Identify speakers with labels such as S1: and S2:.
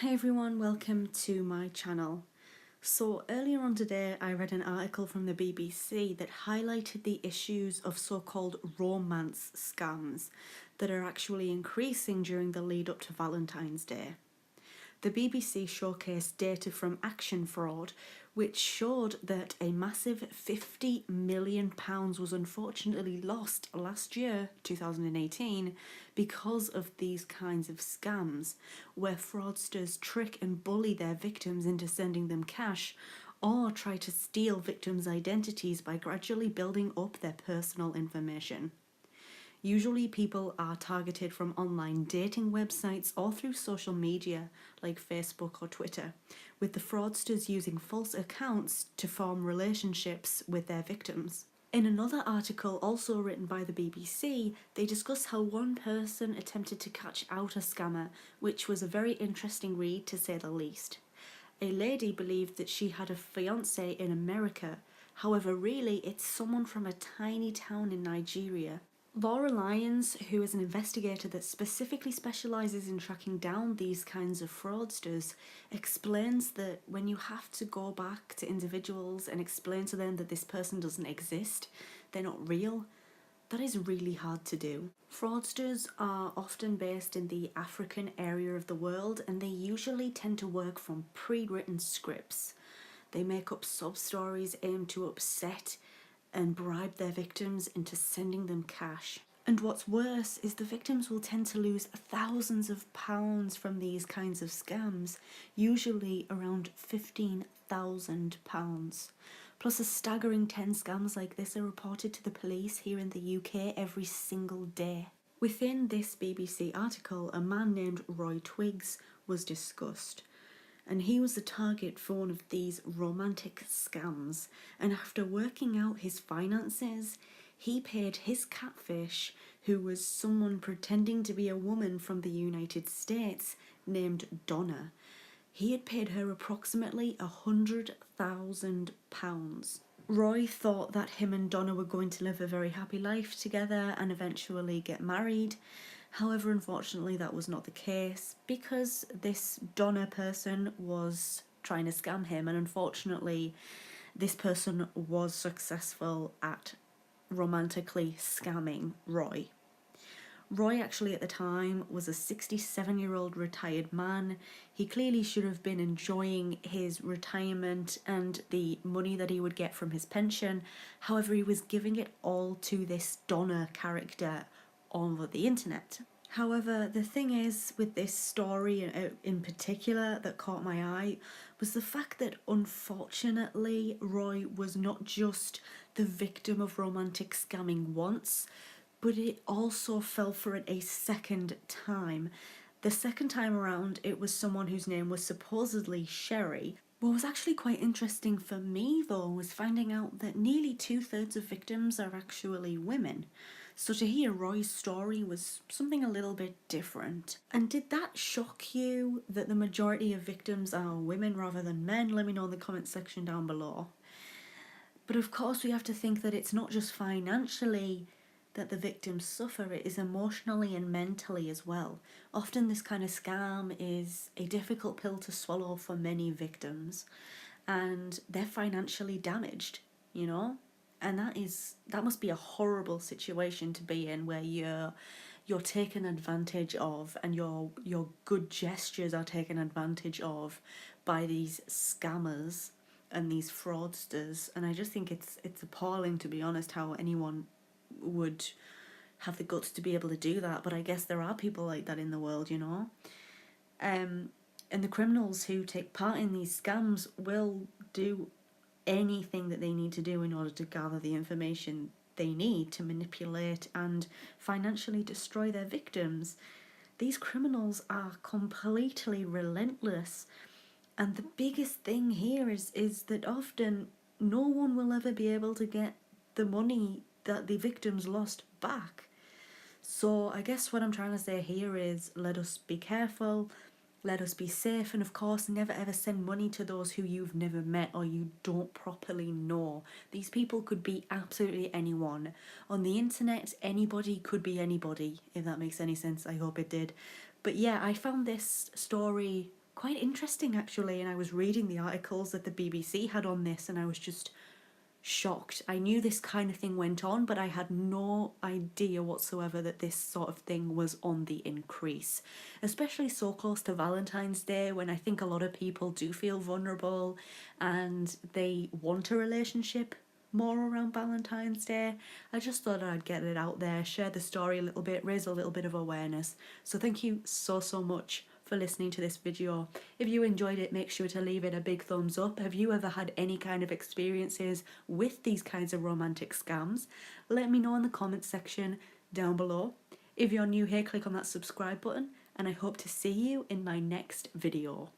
S1: Hi everyone, welcome to my channel. So earlier on today I read an article from the BBC that highlighted the issues of so-called romance scams that are actually increasing during the lead up to Valentine's Day. The BBC showcased data from Action Fraud, which showed that a massive £50 million was unfortunately lost last year, 2018, because of these kinds of scams, where fraudsters trick and bully their victims into sending them cash, or try to steal victims' identities by gradually building up their personal information. Usually people are targeted from online dating websites or through social media like Facebook or Twitter, with the fraudsters using false accounts to form relationships with their victims. In another article also written by the BBC, they discuss how one person attempted to catch out a scammer, which was a very interesting read to say the least. A lady believed that she had a fiancé in America, however really it's someone from a tiny town in Nigeria. Laura Lyons, who is an investigator that specifically specialises in tracking down these kinds of fraudsters, explains that when you have to go back to individuals and explain to them that this person doesn't exist, they're not real, that is really hard to do. Fraudsters are often based in the African area of the world, and they usually tend to work from pre-written scripts. They make up sub-stories aimed to upset and bribe their victims into sending them cash. And what's worse is the victims will tend to lose thousands of pounds from these kinds of scams, usually around £15,000. Plus a staggering 10 scams like this are reported to the police here in the UK every single day. Within this BBC article, a man named Roy Twiggs was discussed, and he was the target for one of these romantic scams, and after working out his finances, he paid his catfish, who was someone pretending to be a woman from the United States named Donna. He had paid her approximately £100,000. Roy thought that him and Donna were going to live a very happy life together and eventually get married. However, unfortunately, that was not the case because this Donna person was trying to scam him, and unfortunately, this person was successful at romantically scamming Roy. Roy actually at the time was a 67-year-old retired man. He clearly should have been enjoying his retirement and the money that he would get from his pension. However, he was giving it all to this Donna character over the internet. However, the thing is with this story in particular that caught my eye was the fact that unfortunately Roy was not just the victim of romantic scamming once, but it also fell for it a second time. The second time around, it was someone whose name was supposedly Sherry. What was actually quite interesting for me though was finding out that nearly 2/3 of victims are actually women. So to hear Roy's story was something a little bit different. And did that shock you that the majority of victims are women rather than men? Let me know in the comment section down below. But of course we have to think that it's not just financially that the victims suffer, it is emotionally and mentally as well. Often this kind of scam is a difficult pill to swallow for many victims, and they're financially damaged, you know? And that must be a horrible situation to be in, where you're taken advantage of and your good gestures are taken advantage of by these scammers and these fraudsters. And I just think it's appalling, to be honest, how anyone would have the guts to be able to do that. But I guess there are people like that in the world, you know. And the criminals who take part in these scams will do anything that they need to do in order to gather the information they need to manipulate and financially destroy their victims. These criminals are completely relentless, and the biggest thing here is that often no one will ever be able to get the money that the victims lost back. So I guess what I'm trying to say here is, let us be careful, let us be safe, and of course never ever send money to those who you've never met or you don't properly know. These people could be absolutely anyone. On the internet, anybody could be anybody, if that makes any sense. I hope it did. But yeah, I found this story quite interesting actually, and I was reading the articles that the BBC had on this and I was just shocked. I knew this kind of thing went on, but I had no idea whatsoever that this sort of thing was on the increase, especially so close to Valentine's Day, when I think a lot of people do feel vulnerable and they want a relationship more around Valentine's Day. I just thought I'd get it out there, share the story a little bit, raise a little bit of awareness. So thank you so much for listening to this video. If you enjoyed it, make sure to leave it a big thumbs up. Have you ever had any kind of experiences with these kinds of romantic scams? Let me know in the comments section down below. If you're new here, click on that subscribe button, and I hope to see you in my next video.